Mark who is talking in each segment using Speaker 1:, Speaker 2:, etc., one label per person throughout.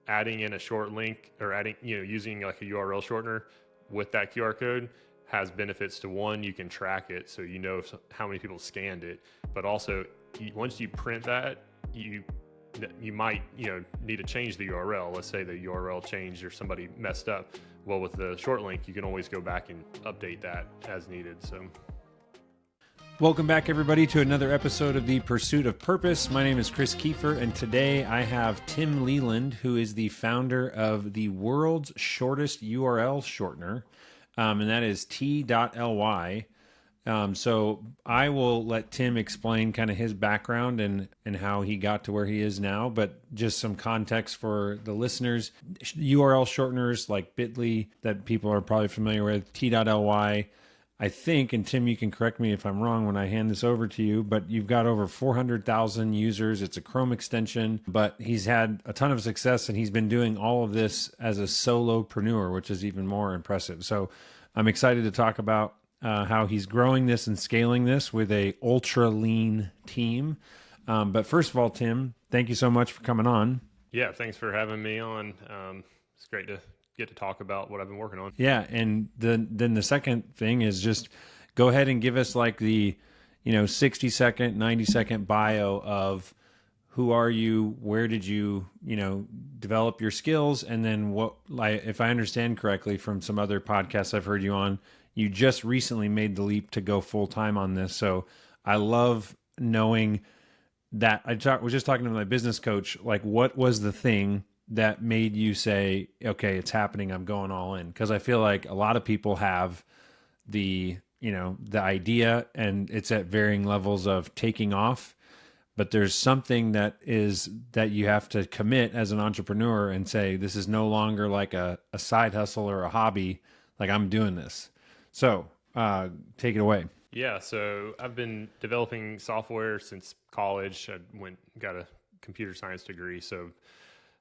Speaker 1: adding in a short link or using like a URL shortener with that QR code has benefits to one, you can track it. So you know how many people scanned it, but also once you print that, you might, need to change the URL. Let's say the URL changed or somebody messed up. Well, with the short link, you can always go back and update that as needed. So.
Speaker 2: Welcome back, everybody, to another episode of The Pursuit of Purpose. My name is Chris Kiefer, and today I have Tim Leland, who is the founder of the world's shortest URL shortener, and that is t.ly. So I will let Tim explain kind of his background and how he got to where he is now, but just some context for the listeners. URL shorteners like Bitly that people are probably familiar with, t.ly. I think, and Tim, you can correct me if I'm wrong when I hand this over to you, but you've got over 400,000 users. It's a Chrome extension, but he's had a ton of success and he's been doing all of this as a solopreneur, which is even more impressive. So I'm excited to talk about how he's growing this and scaling this with a ultra lean team. But first of all, Tim, thank you so much for coming on.
Speaker 1: Yeah, thanks for having me on. It's great to get to talk about what I've been working on.
Speaker 2: Yeah, and then the second thing is just go ahead and give us like the 60-second, 90-second bio of who are you, where did you develop your skills, and then what, like, if I understand correctly from some other podcasts I've heard you on, you just recently made the leap to go full time on this. So I love knowing that. Was just talking to my business coach, like, what was the thing that made you say, okay, it's happening, I'm going all in? Because I feel like a lot of people have the idea and it's at varying levels of taking off, but there's something that you have to commit as an entrepreneur and say, this is no longer like a side hustle or a hobby, like I'm doing this. So take it away.
Speaker 1: Yeah, so I've been developing software since college. I got a computer science degree, so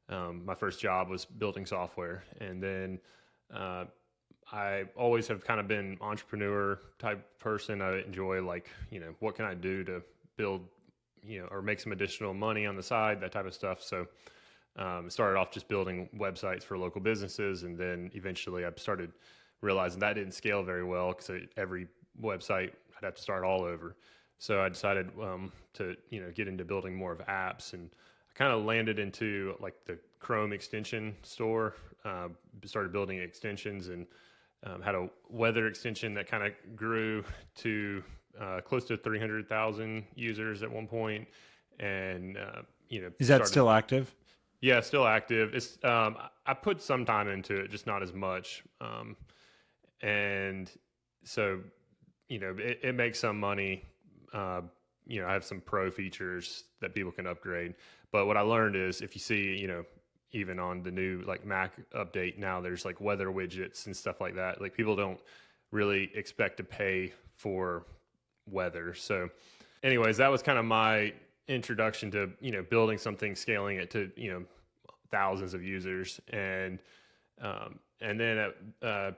Speaker 1: my first job was building software, and then I always have kind of been entrepreneur type person. I enjoy what can I do to build, or make some additional money on the side, that type of stuff. So started off just building websites for local businesses, and then eventually I started realizing that didn't scale very well because every website I'd have to start all over. So I decided to get into building more of apps, and kind of landed into like the Chrome extension store, started building extensions, and had a weather extension that kind of grew to close to 300,000 users at one point. And,
Speaker 2: is that still active?
Speaker 1: Yeah, still active. It's, I put some time into it, just not as much. And so, it makes some money. I have some pro features that people can upgrade. But what I learned is if you see, even on the new like Mac update now, there's like weather widgets and stuff like that. Like people don't really expect to pay for weather. So anyways, that was kind of my introduction to, building something, scaling it to, thousands of users. And then at a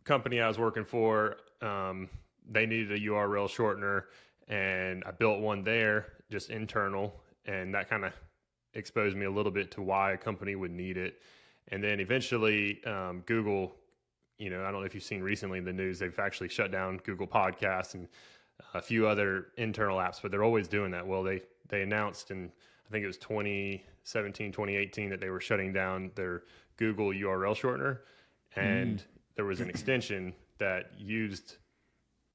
Speaker 1: company I was working for, they needed a URL shortener, and I built one there, just internal. And that kind of exposed me a little bit to why a company would need it. And then eventually Google, I don't know if you've seen recently in the news, they've actually shut down Google Podcasts and a few other internal apps, but they're always doing that. Well, they announced in, I think it was 2017, 2018, that they were shutting down their Google URL shortener. And there was an extension that used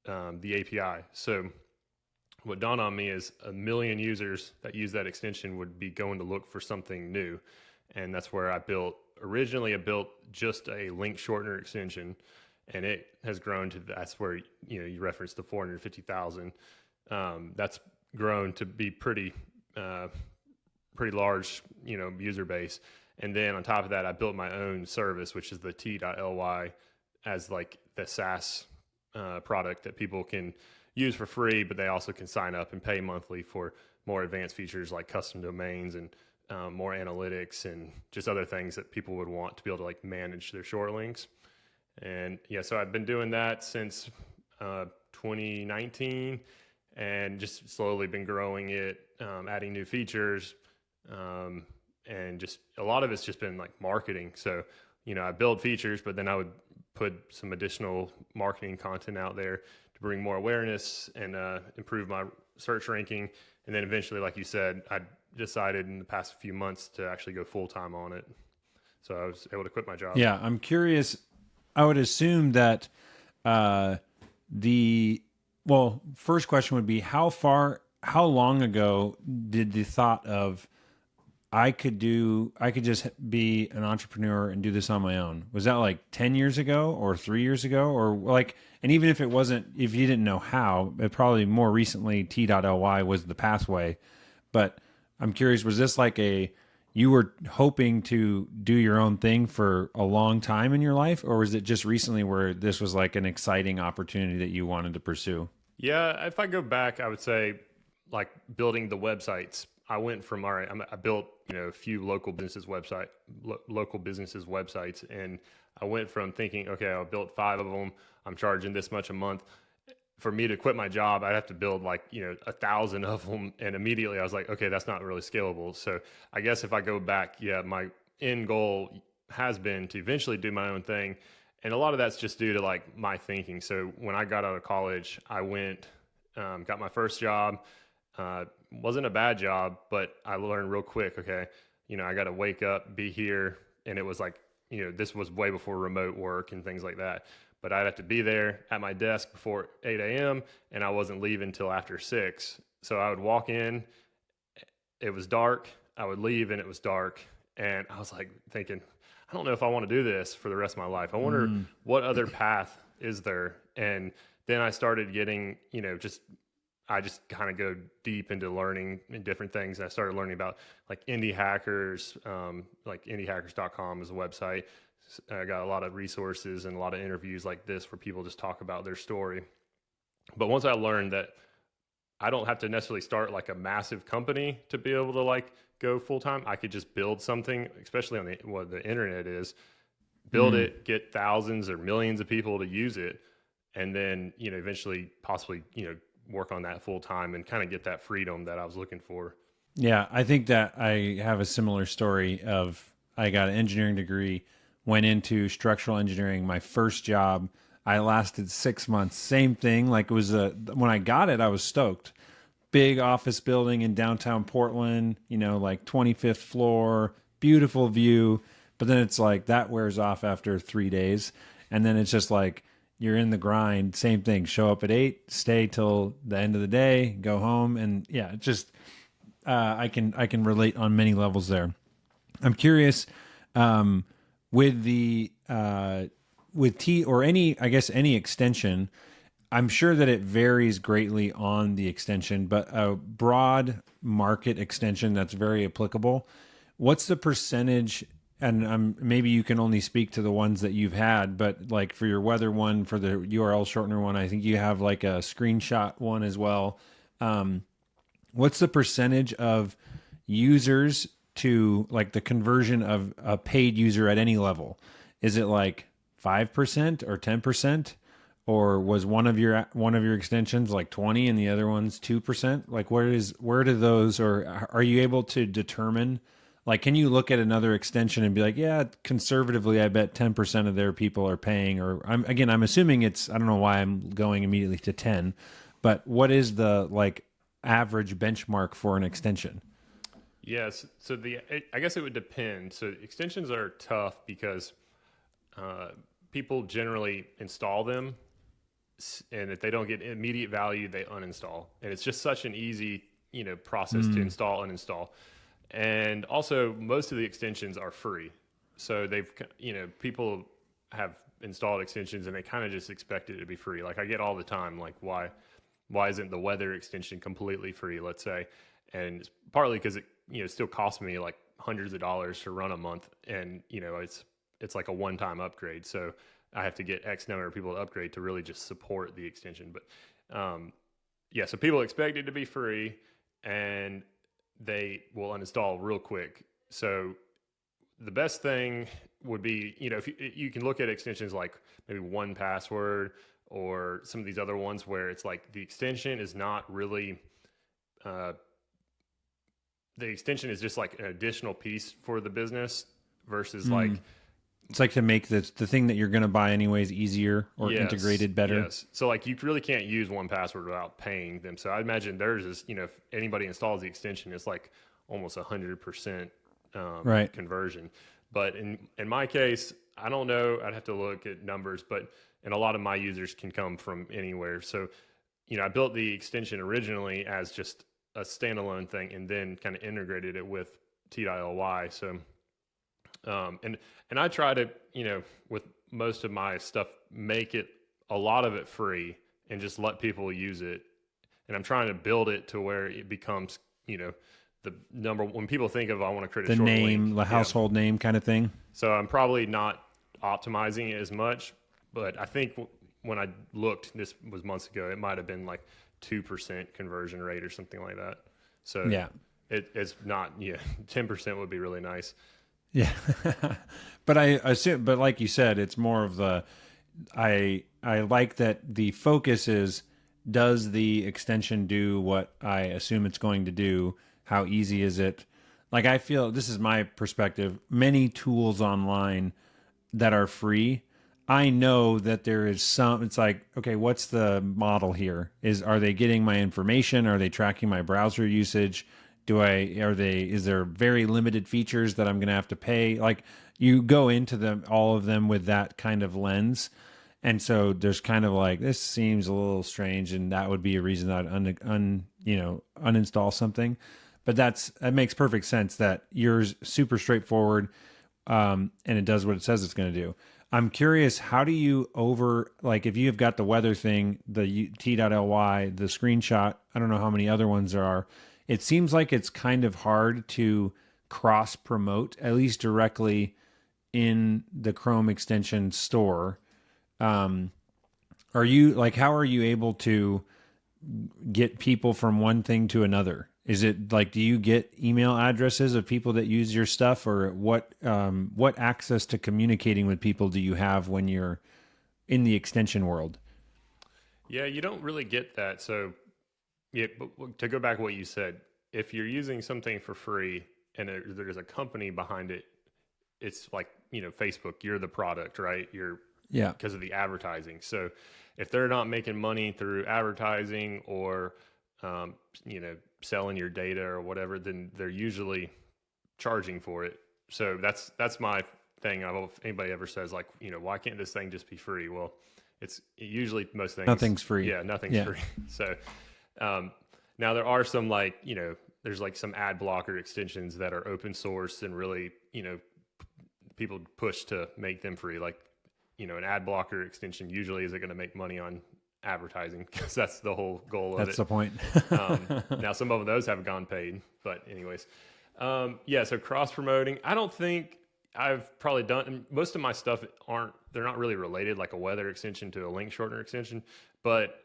Speaker 1: the API. So what dawned on me is 1 million users that use that extension would be going to look for something new. And that's where I built just a link shortener extension, and it has grown to, that's where, you referenced the 450,000. That's grown to be pretty large, user base. And then on top of that, I built my own service, which is the t.ly, as like the SaaS product that people can use for free, but they also can sign up and pay monthly for more advanced features like custom domains and more analytics and just other things that people would want to be able to like manage their short links. And yeah, so I've been doing that since 2019, and just slowly been growing it, adding new features, and just a lot of it's just been like marketing. So, I build features, but then I would put some additional marketing content out there to bring more awareness and improve my search ranking. And then eventually, like you said, I decided in the past few months to actually go full time on it. So I was able to quit my job.
Speaker 2: Yeah, I'm curious. I would assume that first question would be how long ago did the thought of I could just be an entrepreneur and do this on my own? Was that like 10 years ago or 3 years ago or like, and even if if you didn't know how, it probably more recently T.ly was the pathway. But I'm curious, was this like you were hoping to do your own thing for a long time in your life, or was it just recently where this was like an exciting opportunity that you wanted to pursue?
Speaker 1: Yeah, if I go back, I would say like building the websites. I went from I built a few local businesses websites, and I went from thinking, okay, I built 5 of them. I'm charging this much a month. For me to quit my job, I'd have to build 1,000 of them, and immediately I was like, okay, that's not really scalable. So I guess if I go back, yeah, my end goal has been to eventually do my own thing, and a lot of that's just due to like my thinking. So when I got out of college, I went, got my first job. Wasn't a bad job, but I learned real quick, okay, I got to wake up, be here. And it was like, this was way before remote work and things like that. But I'd have to be there at my desk before 8 a.m. and I wasn't leaving until after 6. So I would walk in, it was dark. I would leave and it was dark. And I was like thinking, I don't know if I want to do this for the rest of my life. I wonder what other path is there. And then I started getting, I just kind of go deep into learning in different things. I started learning about like indie hackers, like indiehackers.com is a website. I got a lot of resources and a lot of interviews like this where people just talk about their story. But once I learned that I don't have to necessarily start like a massive company to be able to like go full time, I could just build something, especially on what the internet is, build it, get thousands or millions of people to use it, and then eventually possibly work on that full time and kind of get that freedom that I was looking for.
Speaker 2: Yeah, I think that I have a similar story of I got an engineering degree, went into structural engineering. My first job, I lasted 6 months. Same thing. Like it was when I got it, I was stoked. Big office building in downtown Portland, like 25th floor, beautiful view. But then it's like that wears off after 3 days. And then it's just like, you're in the grind, same thing. Show up at 8, stay till the end of the day, go home, and yeah, it just I can relate on many levels there. I'm curious with the with T or any extension. I'm sure that it varies greatly on the extension, but a broad market extension that's very applicable. What's the percentage? And maybe you can only speak to the ones that you've had, but like for your weather one, for the URL shortener one, I think you have like a screenshot one as well. What's the percentage of users to like the conversion of a paid user at any level? Is it like 5% or 10%? Or was one of your extensions like 20 and the other one's 2%? Like where do those, or are you able to determine? Like, can you look at another extension and be like, yeah, conservatively, I bet 10% of their people are paying, or I'm assuming I don't know why I'm going immediately to 10, but what is the like average benchmark for an extension?
Speaker 1: Yes. So I guess it would depend. So extensions are tough because people generally install them, and if they don't get immediate value, they uninstall. And it's just such an easy, process to install, uninstall. And also, most of the extensions are free. So people have installed extensions and they kind of just expect it to be free. Like I get all the time, like why isn't the weather extension completely free, let's say? And it's partly because it, still costs me like hundreds of dollars to run a month. And, it's like a one-time upgrade. So I have to get X number of people to upgrade to really just support the extension. But so people expect it to be free and they will uninstall real quick. So the best thing would be, if you can look at extensions like maybe 1Password or some of these other ones where it's like the extension is not really the extension is just like an additional piece for the business versus like,
Speaker 2: It's like to make the thing that you're going to buy anyways easier or
Speaker 1: yes,
Speaker 2: integrated better.
Speaker 1: Yes. So like you really can't use 1Password without paying them. So I imagine theirs is, if anybody installs the extension, it's like almost 100%
Speaker 2: Right.
Speaker 1: conversion. But in my case, I don't know. I'd have to look at numbers, and a lot of my users can come from anywhere. So, I built the extension originally as just a standalone thing and then kind of integrated it with T.ly. So, and I try to, with most of my stuff, make it a lot of it free and just let people use it. And I'm trying to build it to where it becomes, the number when people think of I want to create a
Speaker 2: The
Speaker 1: short
Speaker 2: name,
Speaker 1: link,
Speaker 2: the household name kind of thing.
Speaker 1: So I'm probably not optimizing it as much, but I think when I looked, this was months ago, it might have been like 2% conversion rate or something like that. So
Speaker 2: Yeah.
Speaker 1: it's not, 10% would be really nice.
Speaker 2: Yeah. But I assume, but like you said, it's more of I like that the focus is, does the extension do what I assume it's going to do? How easy is it? Like, I feel, this is my perspective, many tools online that are free, I know that there is some, it's like, okay, what's the model here? Are they getting my information? Are they tracking my browser usage? Is there very limited features that I'm going to have to pay? Like, you go into them, all of them with that kind of lens. And so there's kind of like, this seems a little strange, and that would be a reason I'd uninstall something. But that makes perfect sense that yours super straightforward, and it does what it says it's going to do. I'm curious, how do you if you've got the weather thing, the T.ly, the screenshot, I don't know how many other ones there are. It seems like it's kind of hard to cross promote, at least directly in the Chrome extension store. How are you able to get people from one thing to another? Is it like, do you get email addresses of people that use your stuff, or what access to communicating with people do you have when you're in the extension world?
Speaker 1: Yeah, you don't really get that. So, yeah, but to go back to what you said, if you're using something for free and there's a company behind it, it's like, Facebook, you're the product, right?
Speaker 2: Yeah.
Speaker 1: Because of the advertising. So if they're not making money through advertising or, selling your data or whatever, then they're usually charging for it. So that's my thing. If anybody ever says like, why can't this thing just be free? Well, it's usually most things.
Speaker 2: Nothing's free.
Speaker 1: Yeah, nothing's free. So now there are some there's like some ad blocker extensions that are open source and really, people push to make them free. Like, an ad blocker extension usually isn't going to make money on advertising because that's the whole goal of it.
Speaker 2: That's the point.
Speaker 1: Now some of those have gone paid, but anyways, so cross promoting, I don't think I've probably done, most of my stuff they're not really related, like a weather extension to a link shortener extension. But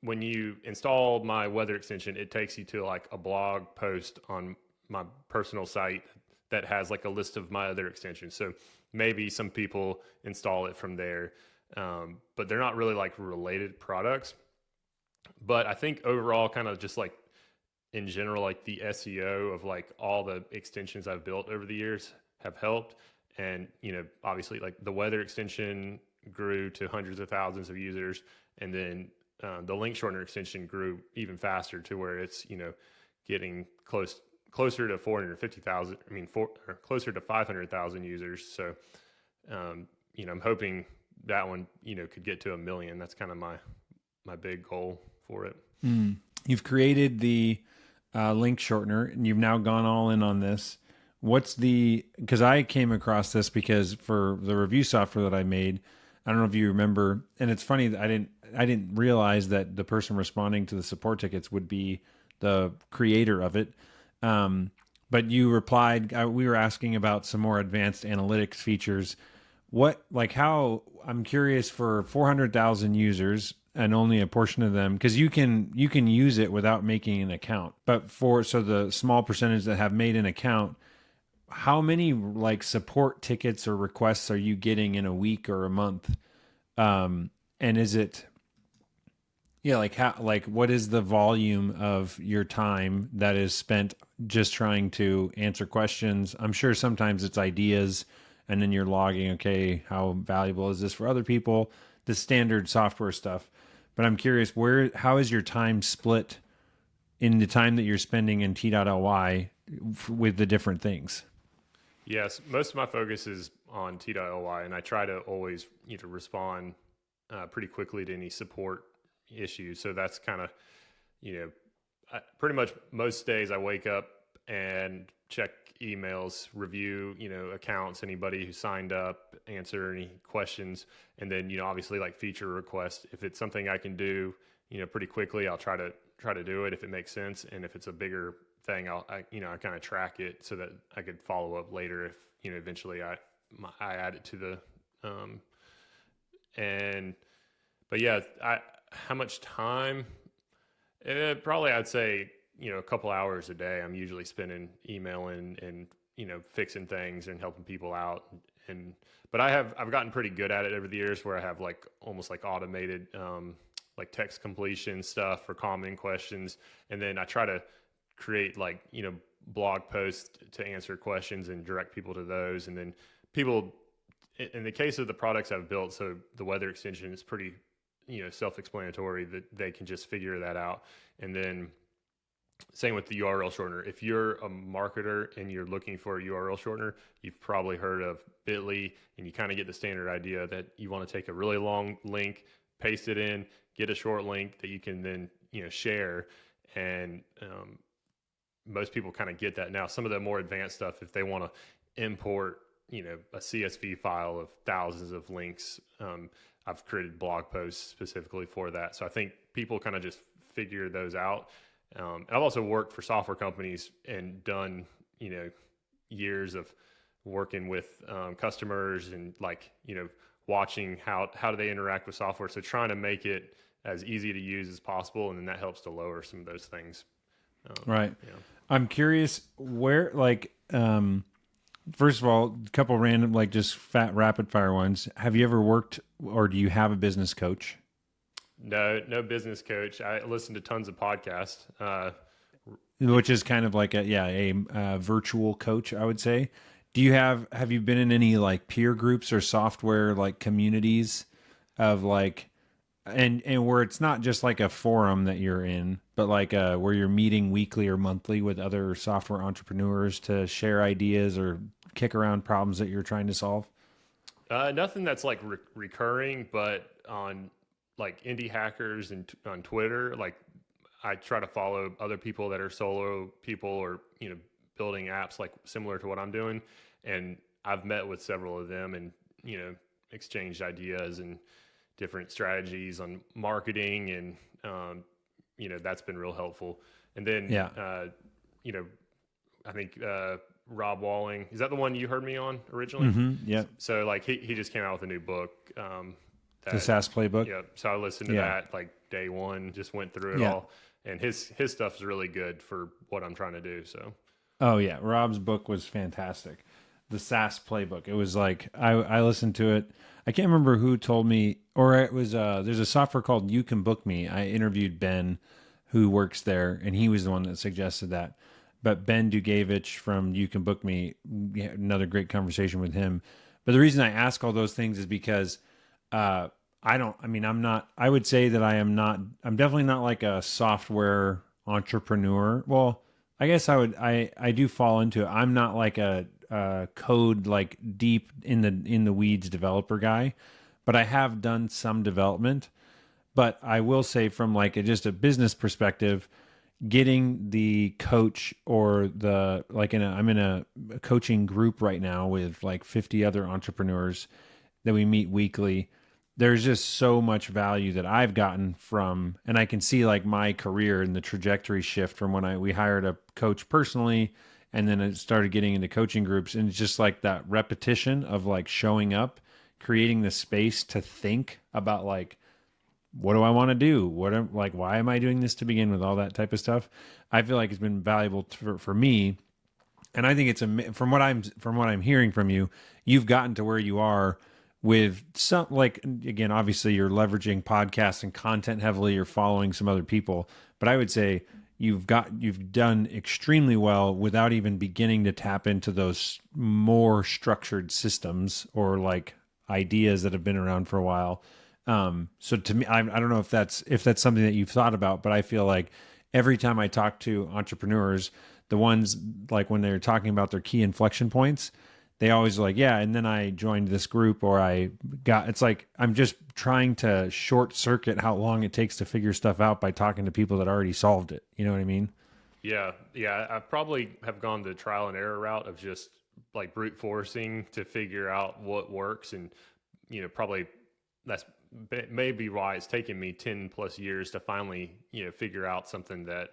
Speaker 1: when you install my weather extension, it takes you to like a blog post on my personal site that has like a list of my other extensions. So maybe some people install it from there. But they're not really like related products. But I think overall, kind of just like in general, like the SEO of like all the extensions I've built over the years have helped. And, obviously like the weather extension grew to hundreds of thousands of users. And then the link shortener extension grew even faster to where it's, getting closer to 450,000, closer to 500,000 users. So, I'm hoping that one, could get to 1 million. That's kind of my big goal for it.
Speaker 2: You've created the link shortener, and you've now gone all in on this. Because I came across this because for the review software that I made, I don't know if you remember, and it's funny that I didn't realize that the person responding to the support tickets would be the creator of it. But you replied, we were asking about some more advanced analytics features. I'm curious, for 400,000 users and only a portion of them, because you can use it without making an account. But so the small percentage that have made an account, how many like support tickets or requests are you getting in a week or a month? And is it Yeah, like how, like what is the volume of your time that is spent just trying to answer questions? I'm sure sometimes it's ideas and then you're logging, okay, how valuable is this for other people? The standard software stuff. But I'm curious, how is your time split in the time that you're spending in T.ly with the different things?
Speaker 1: Yes, most of my focus is on T.ly, and I try to always respond pretty quickly to any support issues. So that's kind of pretty much most days I wake up and check emails, review accounts, anybody who signed up, answer any questions, and then obviously like feature requests. If it's something I can do pretty quickly, I'll try to do it if it makes sense, and if it's a bigger thing, I kind of track it so that I could follow up later if eventually I add it to the and but yeah, how much time? Probably I'd say a couple hours a day. I'm usually spending emailing and fixing things and helping people out. And but I've gotten pretty good at it over the years, where I have like almost like automated like text completion stuff for common questions, and then I try to create like blog posts to answer questions and direct people to those. And then people, in the case of the products I've built, so the weather extension is pretty self-explanatory, that they can just figure that out. And then same with the URL shortener. If you're a marketer and you're looking for a URL shortener, you've probably heard of Bitly, and you kind of get the standard idea that you want to take a really long link, paste it in, get a short link that you can then share. And most people kind of get that. Now, some of the more advanced stuff, if they want to import a CSV file of thousands of links, I've created blog posts specifically for that. So I think people kind of just figure those out. And I've also worked for software companies and done, years of working with customers and watching how do they interact with software. So trying to make it as easy to use as possible. And then that helps to lower some of those things.
Speaker 2: Right. I'm curious where, first of all, a couple random, just fat rapid fire ones. Have you ever worked, or do you have a business coach?
Speaker 1: No business coach. I listen to tons of podcasts.
Speaker 2: Which is kind of like a virtual coach, I would say. Have you been in any peer groups or software communities of and where it's not just like a forum that you're in, but where you're meeting weekly or monthly with other software entrepreneurs to share ideas or kick around problems that you're trying to solve?
Speaker 1: Nothing that's recurring, but on indie hackers and on Twitter, I try to follow other people that are solo people or building apps similar to what I'm doing, and I've met with several of them and exchanged ideas and different strategies on marketing, and that's been real helpful. And then I think Rob Walling, is that the one you heard me on originally?
Speaker 2: Mm-hmm, yeah.
Speaker 1: So he just came out with a new book,
Speaker 2: the SaaS playbook.
Speaker 1: Yeah. So I listened to that day one, just went through it all, and his stuff is really good for what I'm trying to do. So.
Speaker 2: Oh yeah, Rob's book was fantastic. The SaaS playbook. It was I listened to it. I can't remember who told me, or it was there's a software called You Can Book Me. I interviewed Ben, who works there, and he was the one that suggested that. But Ben Dugavich from You Can Book Me, another great conversation with him. But the reason I ask all those things is because I would say that I'm definitely not like a software entrepreneur. Well, I guess I do fall into it. I'm not like a code deep in the weeds developer guy, but I have done some development. But I will say from just a business perspective, getting the coach or I'm in a coaching group right now with 50 other entrepreneurs that we meet weekly. There's just so much value that I've gotten from, and I can see my career and the trajectory shift from when we hired a coach personally, and then it started getting into coaching groups, and it's just that repetition of showing up, creating the space to think about what do I want to do? Why am I doing this to begin with? All that type of stuff. I feel it's been valuable for me, and I think it's from what I'm hearing from you, you've gotten to where you are with some, like, again, obviously you're leveraging podcasts and content heavily, you're following some other people, but I would say you've done extremely well without even beginning to tap into those more structured systems or like ideas that have been around for a while. So to me, I don't know if that's something that you've thought about, but I feel like every time I talk to entrepreneurs, the ones like when they're talking about their key inflection points, they always are like, yeah, and then I joined this group or it's like, I'm just trying to short circuit how long it takes to figure stuff out by talking to people that already solved it. You know what I mean?
Speaker 1: Yeah, yeah. I probably have gone the trial and error route of just like brute forcing to figure out what works, and probably that's maybe why it's taken me 10 plus years to finally figure out something that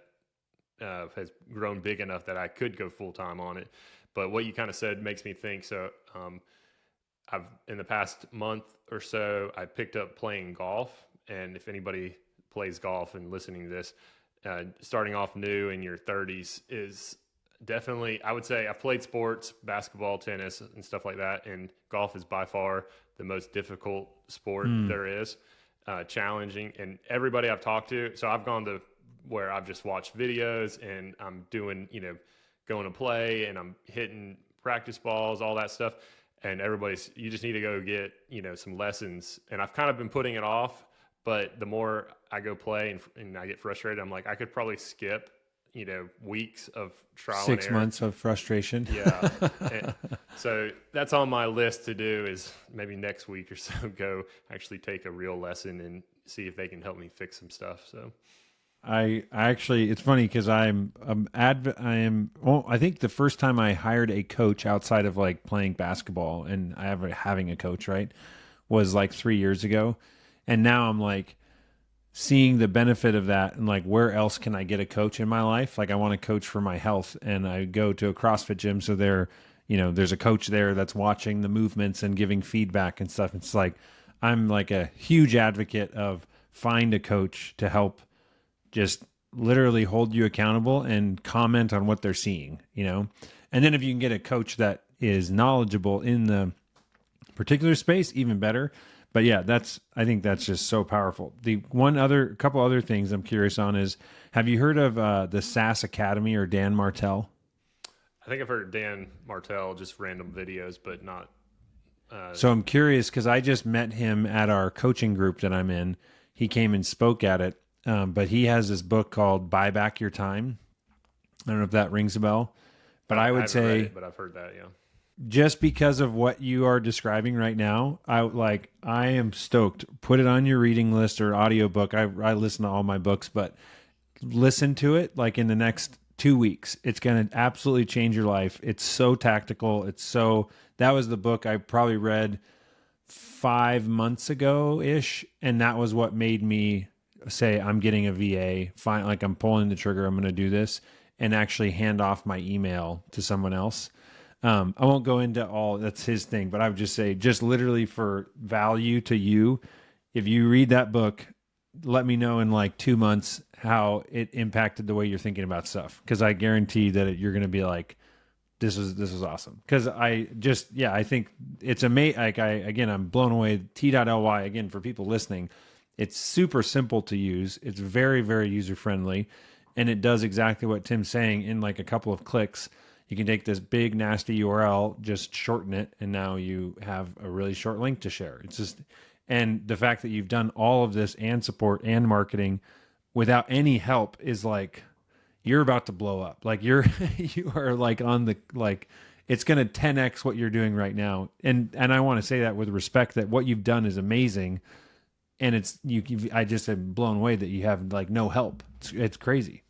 Speaker 1: has grown big enough that I could go full time on it. But what you kind of said makes me think. So I've in the past month or so I picked up playing golf, and if anybody plays golf and listening to this, starting off new in your 30s is definitely, I would say, I've played sports, basketball, tennis, and stuff like that, and golf is by far the most difficult sport there is, challenging. And everybody I've talked to, so I've gone to where I've just watched videos and I'm doing, going to play and I'm hitting practice balls, all that stuff. And you just need to go get, some lessons. And I've kind of been putting it off, but the more I go play and I get frustrated, I'm like, I could probably skip, weeks of trial and error.
Speaker 2: 6 months of frustration.
Speaker 1: Yeah. And so that's on my list to do is maybe next week or so go actually take a real lesson and see if they can help me fix some stuff. So
Speaker 2: I actually, it's funny because I think the first time I hired a coach outside of like playing basketball and having a coach, right, was like 3 years ago. And now I'm like seeing the benefit of that and like, where else can I get a coach in my life? Like I want a coach for my health, and I go to a CrossFit gym. So there's a coach there that's watching the movements and giving feedback and stuff. It's like, I'm like a huge advocate of find a coach to help just literally hold you accountable and comment on what they're seeing, and then if you can get a coach that is knowledgeable in the particular space, even better. But yeah, I think that's just so powerful. The couple other things I'm curious on is, have you heard of the SaaS Academy or Dan Martell?
Speaker 1: I think I've heard Dan Martell, just random videos, but not.
Speaker 2: So I'm curious because I just met him at our coaching group that I'm in. He came and spoke at it. But he has this book called Buy Back Your Time. I don't know if that rings a bell, but I would say,
Speaker 1: read it, but I've heard that. Yeah.
Speaker 2: Just because of what you are describing right now, I am stoked. Put it on your reading list or audiobook. I listen to all my books, but listen to it like in the next 2 weeks. It's going to absolutely change your life. It's so tactical. That was the book I probably read 5 months ago ish. And that was what made me say, I'm getting a VA, fine, like I'm pulling the trigger, I'm going to do this, and actually hand off my email to someone else. I won't go into all, that's his thing, but I would just say, just literally for value to you, if you read that book, let me know in like 2 months how it impacted the way you're thinking about stuff. Cause I guarantee that you're going to be like, this was awesome. Cause I think it's amazing. Like I'm blown away. T.ly, again, for people listening, it's super simple to use. It's very, very user-friendly. And it does exactly what Tim's saying in like a couple of clicks. You can take this big, nasty URL, just shorten it, and now you have a really short link to share. And the fact that you've done all of this and support and marketing without any help is like, you're about to blow up. Like you are like on the, like, it's going to 10x what you're doing right now. And I want to say that with respect, that what you've done is amazing. And I just am blown away that you have like no help. It's crazy.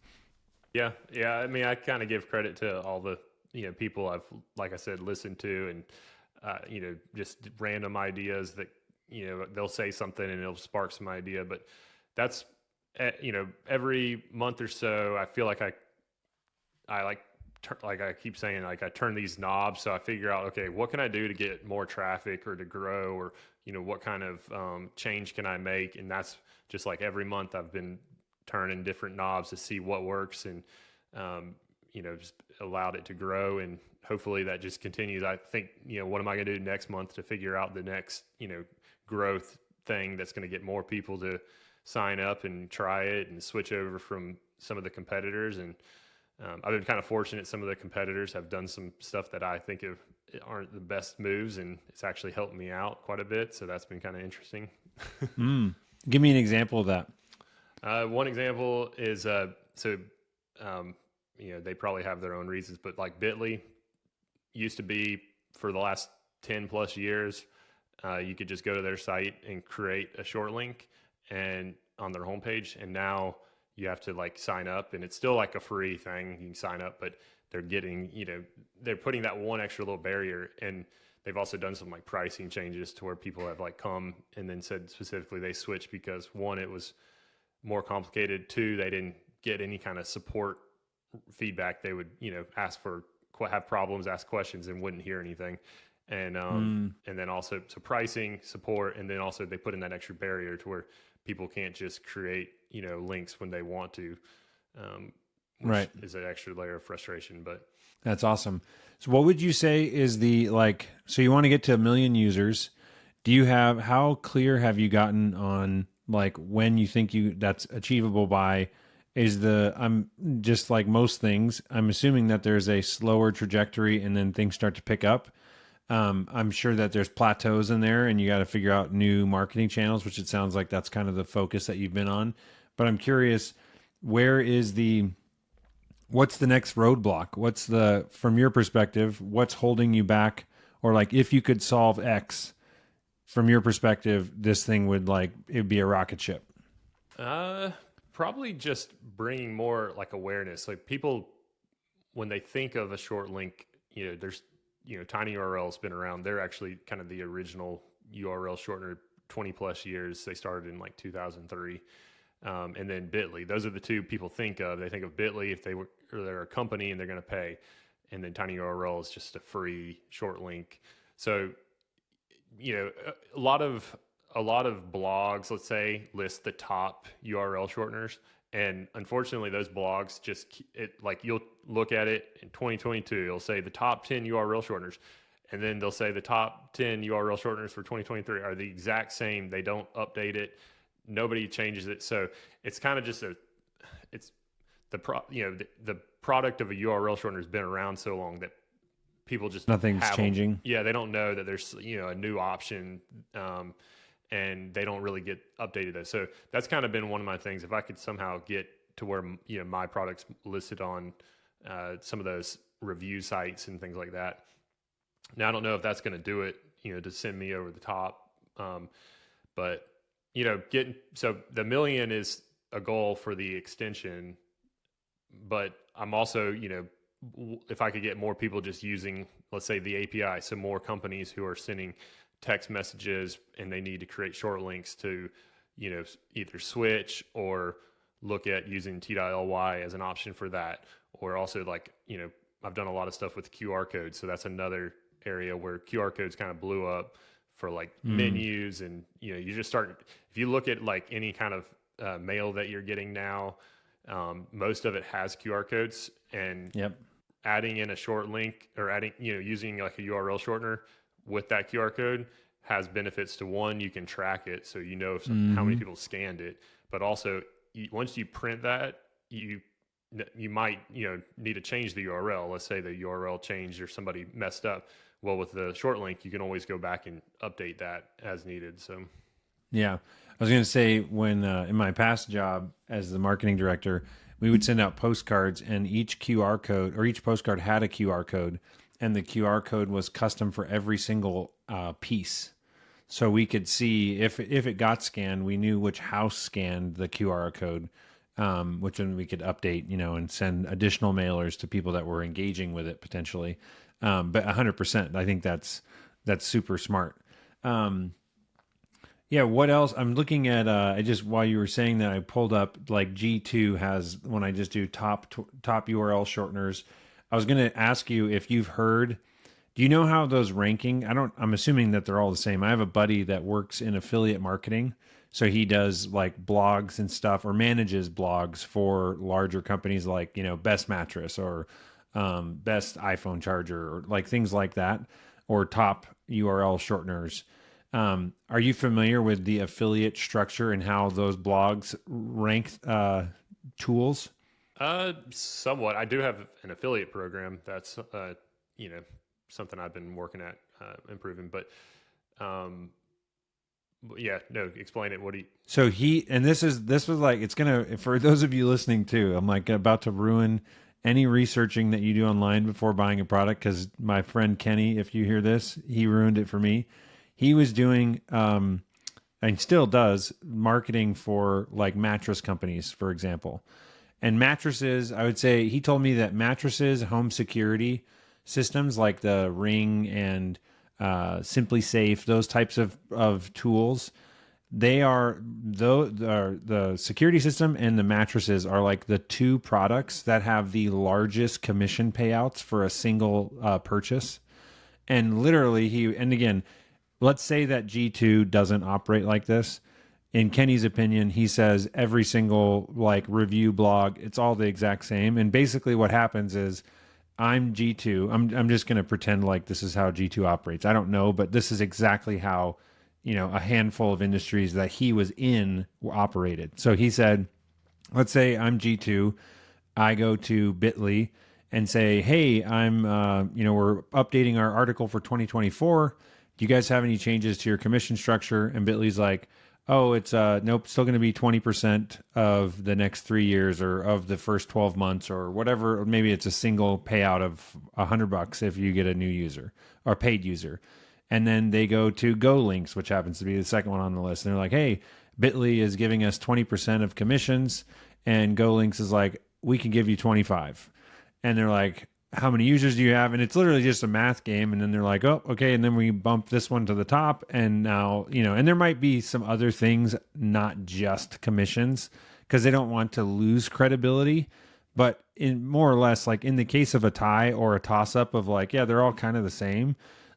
Speaker 1: Yeah. Yeah. I mean, I kind of give credit to all the, people I've, like I said, listened to and, just random ideas that, they'll say something and it'll spark some idea, but that's, every month or so, I feel like like I keep saying, like I turn these knobs. So I figure out, okay, what can I do to get more traffic or to grow, or, what kind of change can I make? And that's just like every month I've been turning different knobs to see what works, and, just allowed it to grow. And hopefully that just continues. I think, what am I going to do next month to figure out the next, growth thing that's going to get more people to sign up and try it and switch over from some of the competitors. And I've been kind of fortunate. Some of the competitors have done some stuff that I think aren't the best moves, and it's actually helped me out quite a bit. So that's been kind of interesting.
Speaker 2: Give me an example of that.
Speaker 1: One example is, they probably have their own reasons, but like Bitly used to be for the last 10 plus years, you could just go to their site and create a short link and on their homepage. And now you have to like sign up, and it's still like a free thing. You can sign up, but they're getting, they're putting that one extra little barrier. And they've also done some like pricing changes to where people have like come and then said specifically they switched because one, it was more complicated. Two, they didn't get any kind of support feedback. They would, ask for, have problems, ask questions, and wouldn't hear anything. And then also, so pricing, support, and then also they put in that extra barrier to where people can't just create, links when they want to, which is an extra layer of frustration. But
Speaker 2: that's awesome. So what would you say is so you want to get to 1 million users. How clear have you gotten on like when you think that's achievable by? I'm just like most things, I'm assuming that there's a slower trajectory and then things start to pick up. I'm sure that there's plateaus in there and you got to figure out new marketing channels, which it sounds like that's kind of the focus that you've been on. But I'm curious, what's the next roadblock? From your perspective, what's holding you back? Or like, if you could solve X from your perspective, this thing it'd be a rocket ship.
Speaker 1: Probably just bringing more like awareness. Like people, when they think of a short link, there's, TinyURL has been around. They're actually kind of the original URL shortener, 20 plus years. They started in like 2003. And then Bitly. Those are the two people think of. They think of Bitly if they're a company and they're going to pay. And then TinyURL is just a free short link. So, a lot of blogs, let's say, list the top URL shorteners. And unfortunately, those blogs you'll look at it in 2022, it'll say the top 10 URL shorteners. And then they'll say the top 10 URL shorteners for 2023 are the exact same. They don't update it. Nobody changes it. So it's kind of just the product of a URL shortener has been around so long that people just
Speaker 2: nothing's changing.
Speaker 1: Yeah. They don't know that there's, a new option. And they don't really get updated. So that's kind of been one of my things. If I could somehow get to where, my product's listed on some of those review sites and things like that. Now, I don't know if that's going to do it, to send me over the top. But, so the 1 million is a goal for the extension, but I'm also, if I could get more people just using, let's say, the API, so more companies who are sending text messages and they need to create short links to, either switch or look at using t.ly as an option for that. Or also I've done a lot of stuff with QR codes. So that's another area where QR codes kind of blew up for menus. And, you just start, if you look at like any kind of mail that you're getting now, most of it has QR codes, and adding in a short link or using like a URL shortener with that QR code has benefits to one, you can track it. So how many people scanned it, but also once you print that, you might, need to change the URL. Let's say the URL changed or somebody messed up. Well, with the short link, you can always go back and update that as needed. So,
Speaker 2: yeah, I was going to say when, in my past job as the marketing director, we would send out postcards, and each postcard had a QR code. And the QR code was custom for every single piece. So we could see if it got scanned, we knew which house scanned the QR code, which then we could update, and send additional mailers to people that were engaging with it potentially. But 100%, I think that's super smart. Yeah. What else? I'm looking at, while you were saying that, I pulled up like G2 has, when I just do top URL shorteners, I was going to ask you if you've heard, do you know how those ranking, I'm assuming that they're all the same. I have a buddy that works in affiliate marketing. So he does like blogs and stuff, or manages blogs for larger companies like, Best Mattress or best iPhone charger, or like things like that, or top URL shorteners. Are you familiar with the affiliate structure and how those blogs rank tools?
Speaker 1: Somewhat. I do have an affiliate program that's, you know, something I've been working at improving. Um, but yeah, no, explain it. What do you?
Speaker 2: So this was like, it's gonna, for those of you listening too, I'm like about to ruin any researching that you do online before buying a product, because my friend Kenny, if you hear this, he ruined it for me. He was doing and still does marketing for like mattress companies, for example. And mattresses, I would say he told me that mattresses, home security systems like the Ring and Simply Safe, those types of tools, they are the security system and the mattresses are like the two products that have the largest commission payouts for a single purchase. And literally, and again, let's say that G2 doesn't operate like this. In Kenny's opinion, he says every single like review blog, it's all the exact same. And basically what happens is I'm G2. I'm just going to pretend like this is how G2 operates. I don't know, but this is exactly how, a handful of industries that he was in operated. So he said, let's say I'm G2. I go to Bitly and say, hey, we're updating our article for 2024. Do you guys have any changes to your commission structure? And Bitly's like, oh, it's nope, still going to be 20% of the next 3 years or of the first 12 months or whatever. Maybe it's a single payout of $100 if you get a new user or paid user. And then they go to GoLinks, which happens to be the second one on the list. And they're like, hey, Bitly is giving us 20% of commissions. And GoLinks is like, we can give you 25. And they're like, how many users do you have? And it's literally just a math game. And then they're like, oh, okay. And then we bump this one to the top. And now, and there might be some other things, not just commissions, because they don't want to lose credibility. But in more or less, like in the case of a tie or a toss up of like, yeah, they're all kind of the same.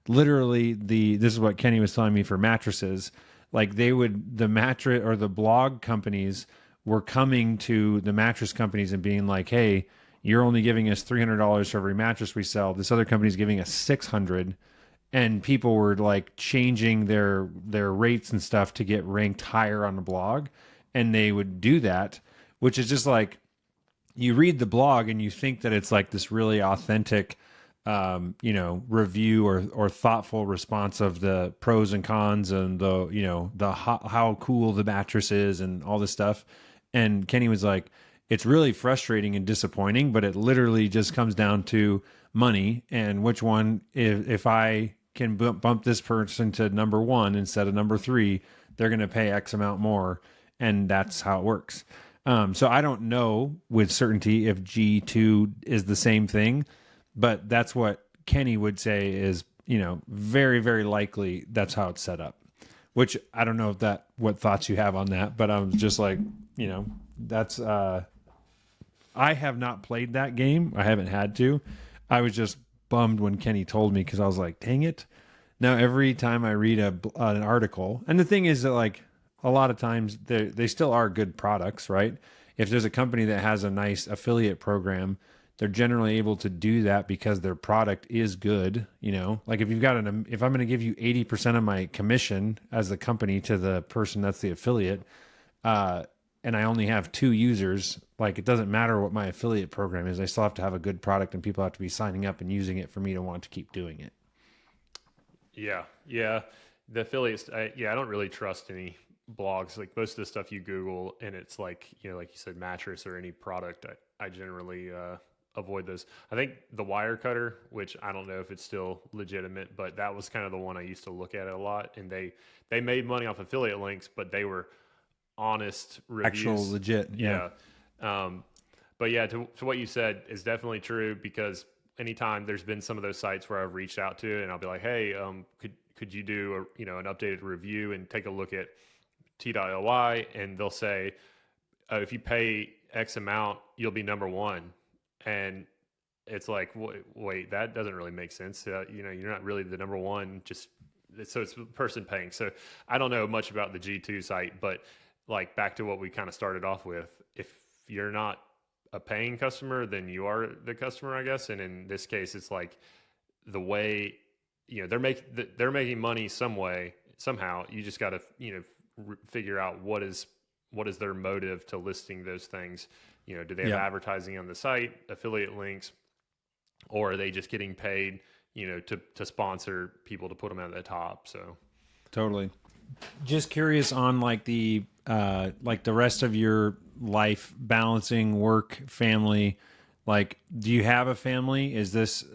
Speaker 2: Literally, this is what Kenny was telling me for mattresses. Like the mattress or the blog companies were coming to the mattress companies and being like, hey, you're only giving us $300 for every mattress we sell. This other company's giving us $600, and people were like changing their rates and stuff to get ranked higher on the blog, and they would do that, which is just like, you read the blog and you think that it's like this really authentic, review or thoughtful response of the pros and cons and the how cool the mattress is and all this stuff. And Kenny was like, it's really frustrating and disappointing, but it literally just comes down to money and which one, if I can bump this person to number one instead of number three, they're going to pay X amount more. And that's how it works. So I don't know with certainty if G2 is the same thing, but that's what Kenny would say is, very, very likely that's how it's set up, which I don't know what thoughts you have on that, but I'm just like, that's, I have not played that game. I haven't had to. I was just bummed when Kenny told me, because I was like, dang it. Now, every time I read an article, and the thing is that like a lot of times they still are good products, right? If there's a company that has a nice affiliate program, they're generally able to do that because their product is good. Like if if I'm going to give you 80% of my commission as the company to the person that's the affiliate, and I only have 2 users, like it doesn't matter what my affiliate program is. I still have to have a good product and people have to be signing up and using it for me to want to keep doing it.
Speaker 1: Yeah. Yeah. The affiliates, I don't really trust any blogs. Like most of the stuff you Google and it's like, like you said, mattress or any product, I generally avoid those. I think the Wirecutter, which I don't know if it's still legitimate, but that was kind of the one I used to look at a lot. And they made money off affiliate links, but they were honest reviews.
Speaker 2: Actual legit. Yeah.
Speaker 1: But yeah, to what you said is definitely true, because anytime there's been some of those sites where I've reached out to and I'll be like, hey, could you do an updated review and take a look at T.ly, and they'll say, if you pay X amount, you'll be number one. And it's like, wait, that doesn't really make sense. You're not really the number one, so it's the person paying. So I don't know much about the G2 site, but like back to what we kind of started off with, if you're not a paying customer than you are the customer, I guess. And in this case, it's like the way, they're making money some way, somehow. You just got to, figure out what is their motive to listing those things. Do they have advertising on the site, affiliate links, or are they just getting paid, to sponsor people to put them at the top? So
Speaker 2: totally. Just curious on like the rest of your life, balancing work, family. Like, do you have a family?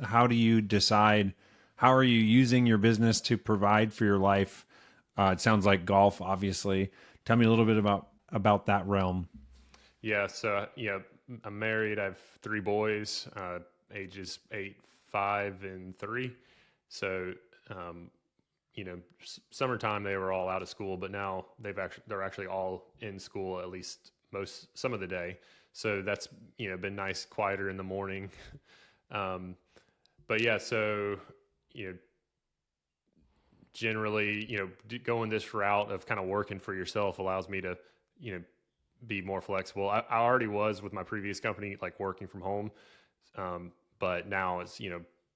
Speaker 2: How do you decide, how are you using your business to provide for your life? It sounds like golf, obviously. Tell me a little bit about that realm.
Speaker 1: Yeah. So, I'm married. I have 3 boys, ages 8, 5, and 3. So, summertime they were all out of school, but now they're actually all in school, at least some of the day. So that's, been nice, quieter in the morning. But yeah, so, generally, going this route of kind of working for yourself allows me to, be more flexible. I already was with my previous company, like working from home. But now it's,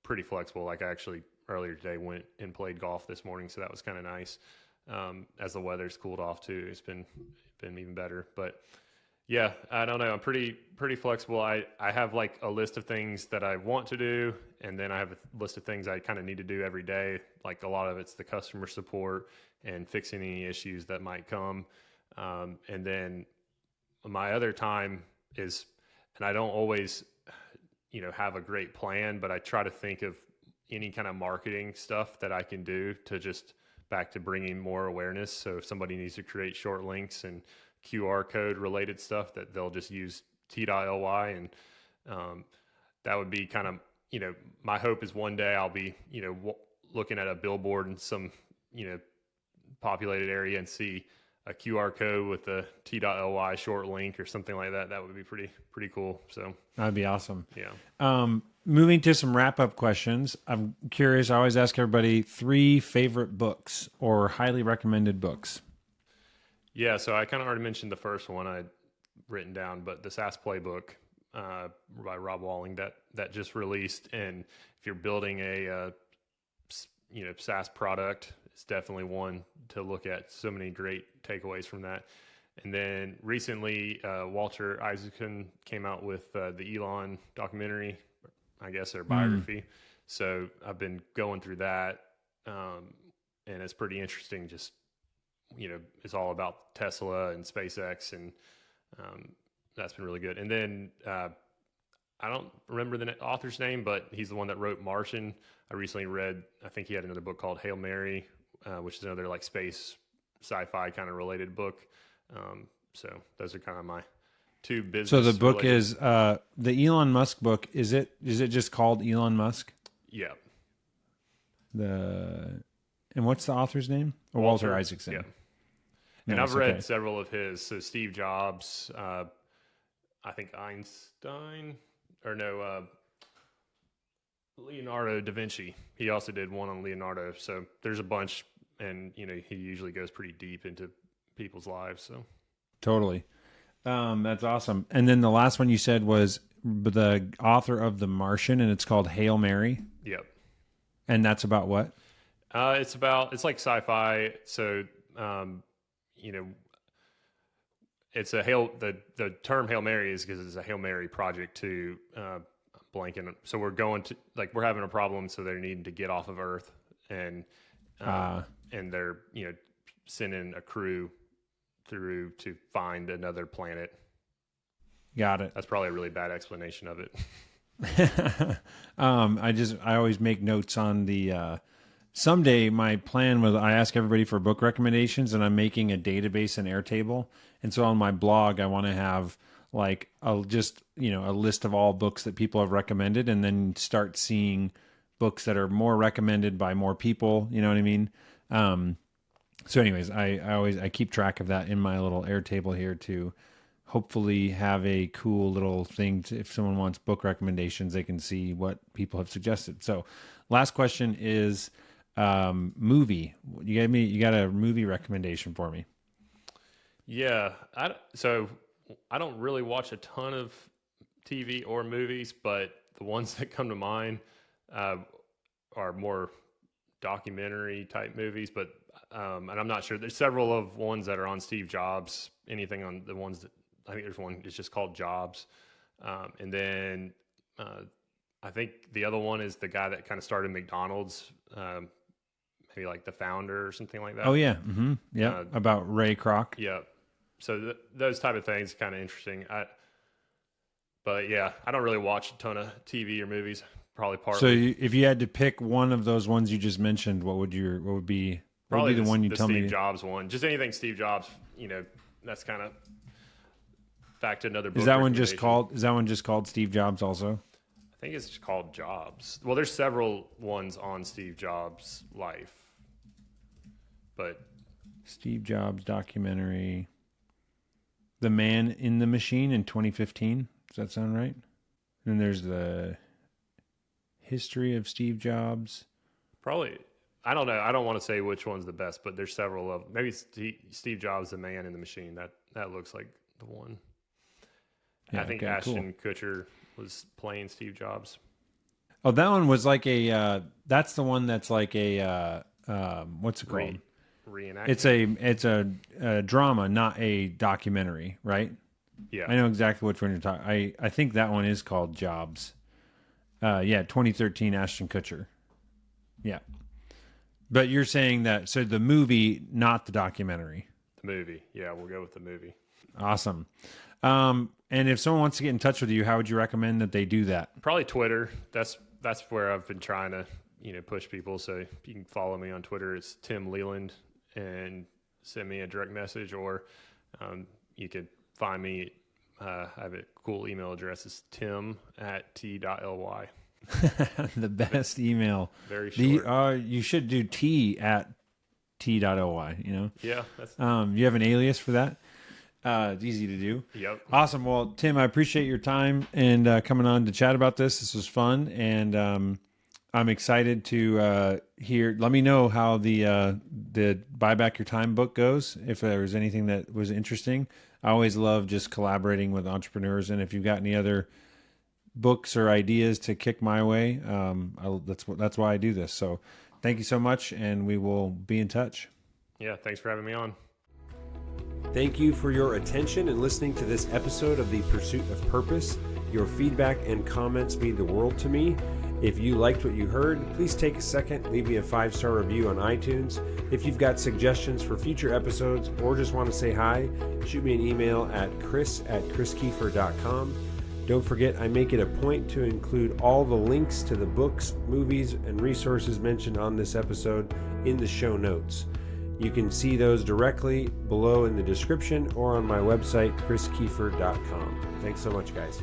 Speaker 1: pretty flexible. Like I actually earlier today went and played golf this morning. So that was kind of nice. As the weather's cooled off too, it's been even better. But yeah, I don't know. I'm pretty flexible. I have like a list of things that I want to do, and then I have a list of things I kind of need to do every day. Like a lot of it's the customer support and fixing any issues that might come. And then my other time is, and I don't always, have a great plan, but I try to think of any kind of marketing stuff that I can do to just back to bringing more awareness. So if somebody needs to create short links and QR code related stuff, that they'll just use t.ly. And that would be kind of, my hope is one day I'll be, looking at a billboard in some, populated area and see a QR code with the t.ly short link or something like that. That would be pretty cool. So
Speaker 2: that'd be awesome.
Speaker 1: Yeah.
Speaker 2: Moving to some wrap up questions. I'm curious. I always ask everybody 3 favorite books or highly recommended books.
Speaker 1: Yeah. So I kind of already mentioned the first one I'd written down, but the SaaS Playbook by Rob Walling that just released. And if you're building a SaaS product, it's definitely one to look at. So many great takeaways from that. And then recently, Walter Isaacson came out with the Elon documentary, I guess, or biography. So I've been going through that, and it's pretty interesting. Just, it's all about Tesla and SpaceX, and that's been really good. And then I don't remember the author's name, but he's the one that wrote Martian. I recently read, I think he had another book called Hail Mary, which is another like space sci-fi kind of related book. So those are kind of my 2 business.
Speaker 2: So the book
Speaker 1: related.
Speaker 2: is the Elon Musk book. Is it just called Elon Musk?
Speaker 1: Yeah.
Speaker 2: And what's the author's name? Or Walter Isaacson.
Speaker 1: Yeah. And I've read several of his. So Steve Jobs, I think Einstein, or no, Leonardo da Vinci. He also did one on Leonardo. So there's a bunch, and he usually goes pretty deep into people's lives. So
Speaker 2: totally, that's awesome. And then the last one you said was the author of The Martian, and it's called Hail Mary.
Speaker 1: Yep.
Speaker 2: And that's about what?
Speaker 1: It's like sci-fi. So it's the term Hail Mary is because it's a Hail Mary project to blanking. So we're having a problem, so they're needing to get off of Earth, and they're sending a crew through to find another planet.
Speaker 2: Got it.
Speaker 1: That's probably a really bad explanation of it.
Speaker 2: I always make notes on the someday my plan was I ask everybody for book recommendations, and I'm making a database in Airtable. And so on my blog, I want to have like a list of all books that people have recommended, and then start seeing books that are more recommended by more people. You know what I mean? So anyways, I keep track of that in my little Airtable here to hopefully have a cool little thing if someone wants book recommendations, they can see what people have suggested. So last question is movie. You got a movie recommendation for me?
Speaker 1: Yeah. So I don't really watch a ton of TV or movies, but the ones that come to mind are more documentary type movies. But and I'm not sure. There's several of ones that are on Steve Jobs. Anything on the ones that I think there's one. It's just called Jobs, and then I think the other one is the guy that kind of started McDonald's. Maybe like the founder or something like that.
Speaker 2: Oh yeah, yeah. About Ray Kroc.
Speaker 1: Yeah. So those type of things kind of interesting. But yeah, I don't really watch a ton of TV or movies. Probably partly.
Speaker 2: So if you had to pick one of those ones you just mentioned, what would be the one you tell me?
Speaker 1: The Steve Jobs one. Just anything Steve Jobs. That's kind of back to another book.
Speaker 2: Is that one just called Steve Jobs also?
Speaker 1: I think it's just called Jobs. Well, there's several ones on Steve Jobs' life, but
Speaker 2: Steve Jobs documentary, The Man in the Machine in 2015. Does that sound right? And then there's the history of Steve Jobs.
Speaker 1: Probably. I don't know. I don't want to say which one's the best, but there's several of maybe Steve Jobs, The Man in the Machine. That looks like the one. Yeah, I think Ashton Kutcher was playing Steve Jobs.
Speaker 2: Oh, that one was like that's the one that's like a what's it called?
Speaker 1: Reenactment.
Speaker 2: It's a drama, not a documentary, right?
Speaker 1: Yeah.
Speaker 2: I know exactly which one you're talking. I think that one is called Jobs. 2013 Ashton Kutcher. Yeah. But you're saying that, so the movie, not the documentary.
Speaker 1: The movie. Yeah, we'll go with the movie.
Speaker 2: Awesome. And if someone wants to get in touch with you, how would you recommend that they do that?
Speaker 1: Probably Twitter. That's where I've been trying to, push people. So you can follow me on Twitter. It's Tim Leland, and send me a direct message, or you could find me. I have a cool email address. It's tim@t.ly.
Speaker 2: The best email.
Speaker 1: Very short.
Speaker 2: You should do t@t.ly,
Speaker 1: Yeah. That's...
Speaker 2: you have an alias for that? It's easy to do.
Speaker 1: Yep.
Speaker 2: Awesome. Well, Tim, I appreciate your time and coming on to chat about this. This was fun, and I'm excited to hear. Let me know how the Buy Back Your Time book goes, if there was anything that was interesting. I always love just collaborating with entrepreneurs, and if you've got any other books or ideas to kick my way, that's why I do this. So thank you so much, and we will be in touch.
Speaker 1: Yeah, thanks for having me on.
Speaker 2: Thank you for your attention and listening to this episode of The Pursuit of Purpose. Your feedback and comments mean the world to me. If you liked what you heard, please take a second, leave me a 5-star review on iTunes. If you've got suggestions for future episodes or just want to say hi, shoot me an email at chris@chriskiefer.com. Don't forget, I make it a point to include all the links to the books, movies, and resources mentioned on this episode in the show notes. You can see those directly below in the description or on my website, chriskiefer.com. Thanks so much, guys.